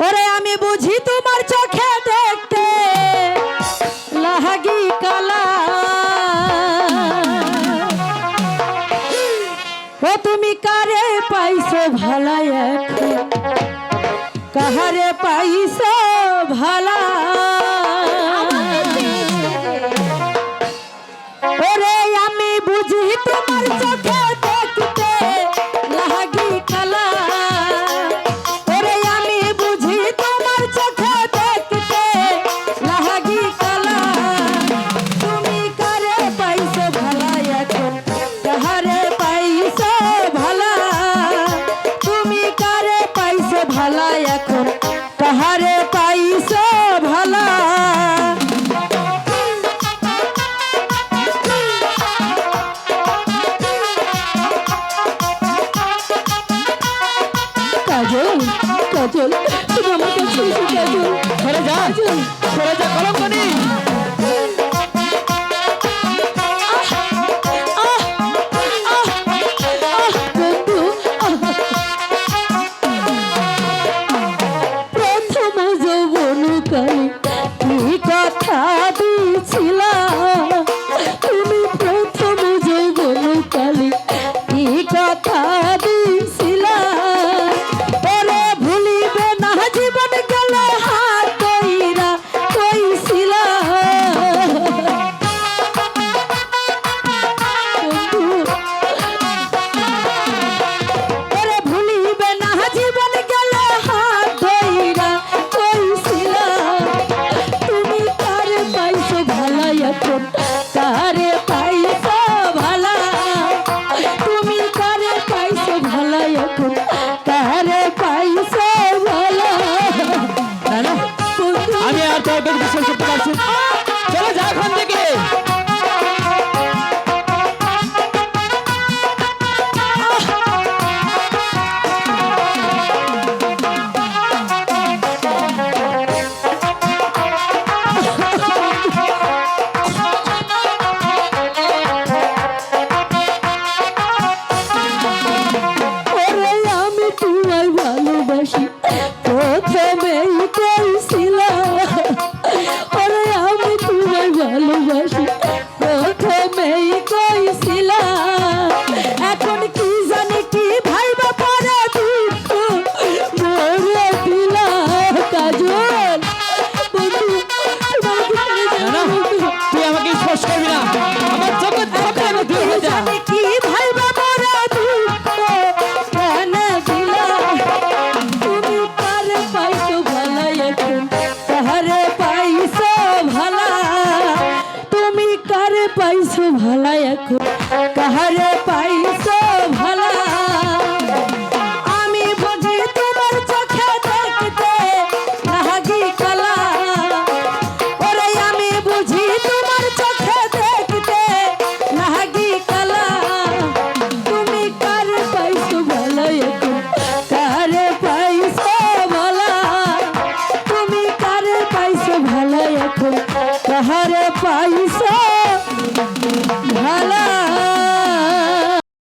ওরে আমি বুঝি তোমার চোখে দেখতে লাগি কালা। ও তুমি কারে পাইছো ভালা এখন কাহারে পাইছো ভালা। ওরে আমি বুঝি তোমার চোখে দেখতে লাগি কালা। ওরে আমি বুঝি তোমার চোখে দেখতে লাগি কালা। তুমি কারে পাইছো ভালা এখন কাহারে পাইছো ভালা। তুমি কারে পাইছো ভালা এখন কাহারে পাইছো ভালা। কাজল কাজল তুমি আমার কাছে এসো কাজল। সরে যা, সরে যা কলঙ্কনি। বন্ধু প্রথম যৌবন কালে কি কথা দিয়েছিলা তুমি। প্রথম যৌবন কালে কি কথা দিয়েছিলা। ওরে ভুলিবে না জীবন গেলে হাত কইরা কইছিলা। ওরে ভুলিবে না জীবন গেলে হাত ধইরা কইছিলা। তুমি কারে পাইছো ভালা এখন কারে পাইছো ভালা। তুমি কারে পাইছো ভালা এখন কারে পাইছো ভালা। না না, আমি আর তোর উপর বিশ্বাস করতে পারছি না। চলে যা এখান থেকে। ওরে আমি তোমায় ভালোবাসি প্রথমেই কইছিলাম। ওরে আমি তোমায় ভালোবাসি প্রথমেই কইছিলাম। এখন কি জানি কি ভাইবা পরে দুঃখ মরে দিলা। কাজল বন্ধু তোমাকে ছেড়ে না যাবো না, তুই আমাকে স্পর্শ করবি না। আমার চোখের চোখে আমি দূর হয়ে যা। জানি কি ভাইবা পরে দুঃখ কেন দিলা। তুমি কারে পাইছো ভালা এখন কাহারে পাইছো ভালা। তুমি কারে পাইছো ভালা এখন কাহারে পাইছো ভালা। আমি বুঝি তোমার চোখে দেখতে লাগি কালা। ওরে আমি বুঝি তোমার চোখে দেখতে লাগি কালা। তুমি কারে পাইছো ভালা এখন কারে পাইছো ভালা। তুমি কারে পাইছো ভালা এখন কাহারে পাই